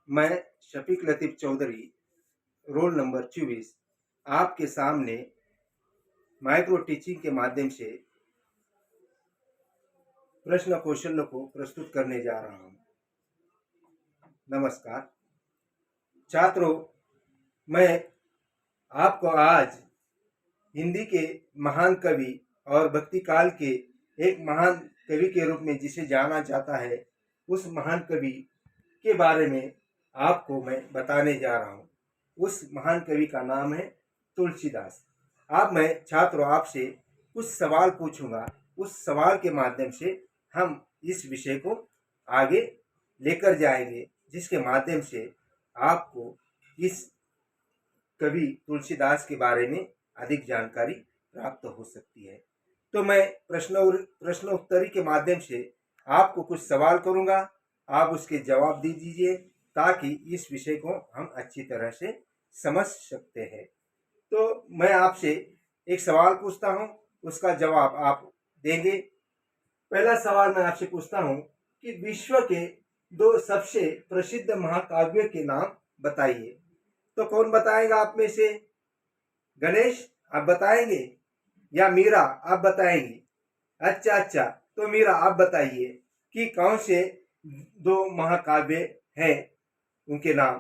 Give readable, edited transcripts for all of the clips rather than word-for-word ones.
मैं शफीक लतीफ़ Chaudhary, roll number 24 आपके सामने माइक्रो टीचिंग के माध्यम से प्रश्न कौशल को प्रस्तुत करने जा रहा हूँ। नमस्कार छात्रों, मैं आपको आज हिंदी के महान कवि और भक्ति काल के एक महान कवि के रूप में जिसे जाना जाता है, उस महान कवि के बारे में आपको मैं बताने जा रहा हूँ। उस महान कवि का नाम है तुलसीदास। अब मैं छात्रों आपसे कुछ सवाल पूछूंगा। उस सवाल के माध्यम से हम इस विषय को आगे लेकर जाएंगे, जिसके माध्यम से आपको इस कवि तुलसीदास के बारे में अधिक जानकारी प्राप्त हो सकती है। तो मैं प्रश्नोत्तरी के माध्यम से आपको कुछ सवाल करूंगा, आप उसके जवाब दे दीजिए ताकि इस विषय को हम अच्छी तरह से समझ सकते हैं। तो मैं आपसे एक सवाल पूछता हूं, उसका जवाब आप देंगे। पहला सवाल मैं आपसे पूछता हूं कि विश्व के 2 सबसे प्रसिद्ध महाकाव्य के नाम बताइए। तो कौन बताएगा आप में से? गणेश आप बताएंगे या मीरा आप बताएंगी? अच्छा, तो मीरा आप बताइए कि कौन से 2 महाकाव्य हैं, उनके नाम।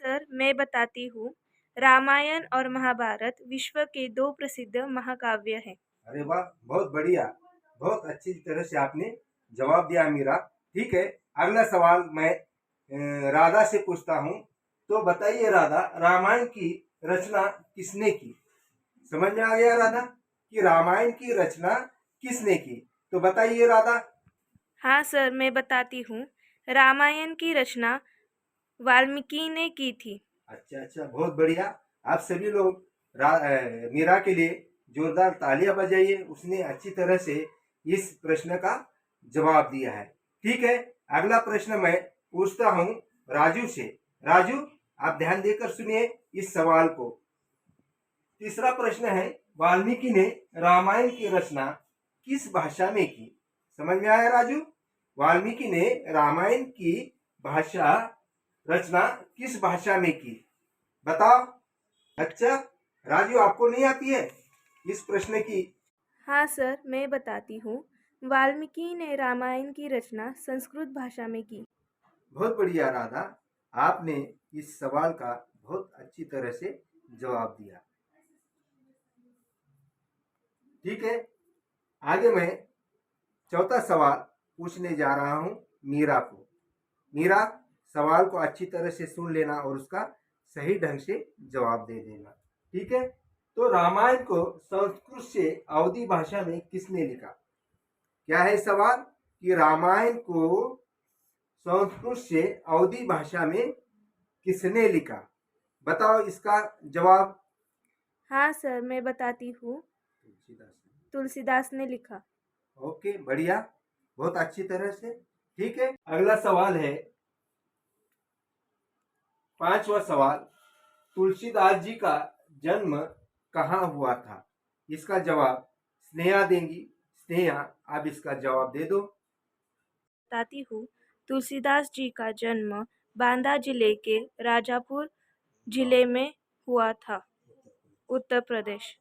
सर, मैं बताती हूँ। रामायण और महाभारत विश्व के 2 प्रसिद्ध महाकाव्य हैं। अरे वाह, बहुत बढ़िया, बहुत अच्छी तरह से आपने जवाब दिया मीरा। ठीक है, अगला सवाल मैं राधा से पूछता हूँ। तो बताइए राधा, रामायण की रचना किसने की? समझ में आ गया राधा कि रामायण की रचना किसने की? तो बताइए राधा। हाँ सर, मैं बताती हूँ। रामायण की रचना वाल्मीकि ने की थी। अच्छा, बहुत बढ़िया। आप सभी लोग मीरा के लिए जोरदार तालियां बजाइए। उसने अच्छी तरह से इस प्रश्न का जवाब दिया है। ठीक है, अगला प्रश्न मैं पूछता हूँ राजू से। राजू, आप ध्यान देकर सुनिए इस सवाल को। तीसरा प्रश्न है, वाल्मीकि ने रामायण की रचना किस भाषा में की? समझ में आया राजू? वाल्मीकि ने रामायण की भाषा रचना किस भाषा में की? बताओ। अच्छा, राजू आपको नहीं आती है इस प्रश्न की? हाँ सर, मैं बताती हूँ। वाल्मीकि ने रामायण की रचना संस्कृत भाषा में की। बहुत बढ़िया राधा, आपने इस सवाल का बहुत अच्छी तरह से जवाब दिया। ठीक है, आगे मैं चौथा सवाल पूछने जा रहा हूं मीरा को। मीरा, सवाल को अच्छी तरह से सुन लेना और उसका सही ढंग से जवाब दे देना। ठीक है, तो रामायण को संस्कृत से अवधी भाषा में किसने लिखा? क्या है सवाल कि रामायण को संस्कृत से अवधी भाषा में किसने लिखा? बताओ इसका जवाब। हाँ सर, मैं बताती हूँ। तुलसीदास ने लिखा। ओके, बढ़िया, बहुत अच्छी तरह से। ठीक है, अगला सवाल है, 5वां सवाल, तुलसीदास जी का जन्म कहाँ हुआ था? इसका जवाब स्नेहा देंगी। स्नेहा, आप इसका जवाब दे दो। बताती हूँ। तुलसीदास जी का जन्म बांदा जिले के राजापुर जिले में हुआ था, उत्तर प्रदेश।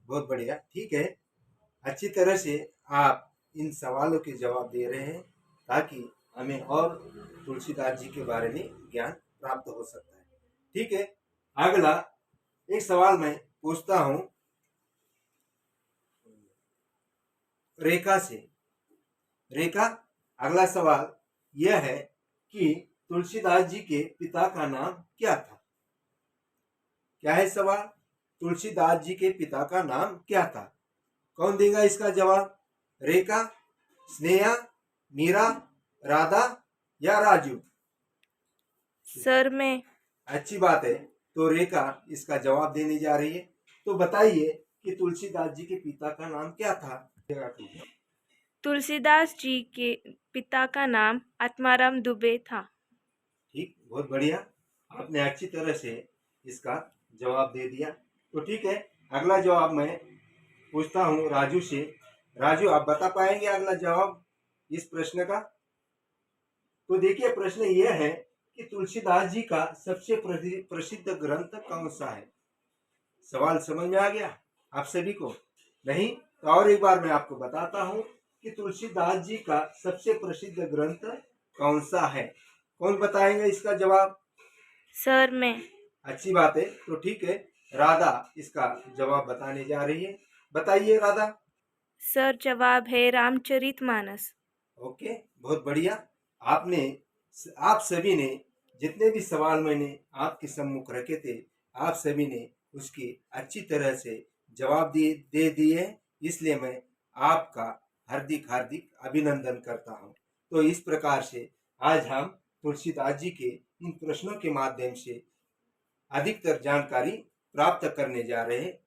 बहुत बढ़िया। ठीक है, अच्छी तरह से आप इन सवालों के जवाब दे रहे हैं ताकि हमें और तुलसीदास जी के बारे में ज्ञान प्राप्त हो सकता है। ठीक है, अगला एक सवाल मैं पूछता हूं रेखा से। रेखा, अगला सवाल यह है कि तुलसीदास जी के पिता का नाम क्या था? क्या है सवाल? तुलसीदास जी के पिता का नाम क्या था? कौन देगा इसका जवाब? रेखा, स्नेहा, मीरा, राधा या राजू? सर, मैं अच्छी बात है, तो रेखा इसका जवाब देने जा रही है। तो बताइए कि तुलसीदास जी के पिता का नाम क्या था? तुलसीदास जी के पिता का नाम आत्माराम दुबे था। ठीक, बहुत बढ़िया, आपने अच्छी तरह से इसका जवाब दे दिया। तो ठीक है, अगला जवाब मैं पूछता हूँ राजू से। राजू, आप बता पाएंगे अगला जवाब इस प्रश्न का? तो देखिए प्रश्न यह है कि तुलसीदास जी का सबसे प्रसिद्ध ग्रंथ कौन सा है। सवाल समझ में आ गया आप सभी को? नहीं तो और एक बार मैं आपको बताता हूँ कि तुलसीदास जी का सबसे प्रसिद्ध ग्रंथ कौन सा है। कौन बताएंगे इसका जवाब? सर मैं। अच्छी बात है, तो ठीक है, राधा इसका जवाब बताने जा रही है। बताइए राधा। सर जवाब है रामचरितमानस। ओके, बहुत बढ़िया। आप सभी ने जितने भी सवाल मैंने आपके सम्मुख रखे थे, आप सभी ने उसकी अच्छी तरह से जवाब दे दिए, इसलिए मैं आपका हार्दिक हार्दिक अभिनंदन करता हूँ। तो इस प्रकार से आज हम तुलसीदास जी के इन प्रश्नों के माध्यम से अधिकतर जानकारी प्राप्त करने जा रहे हैं।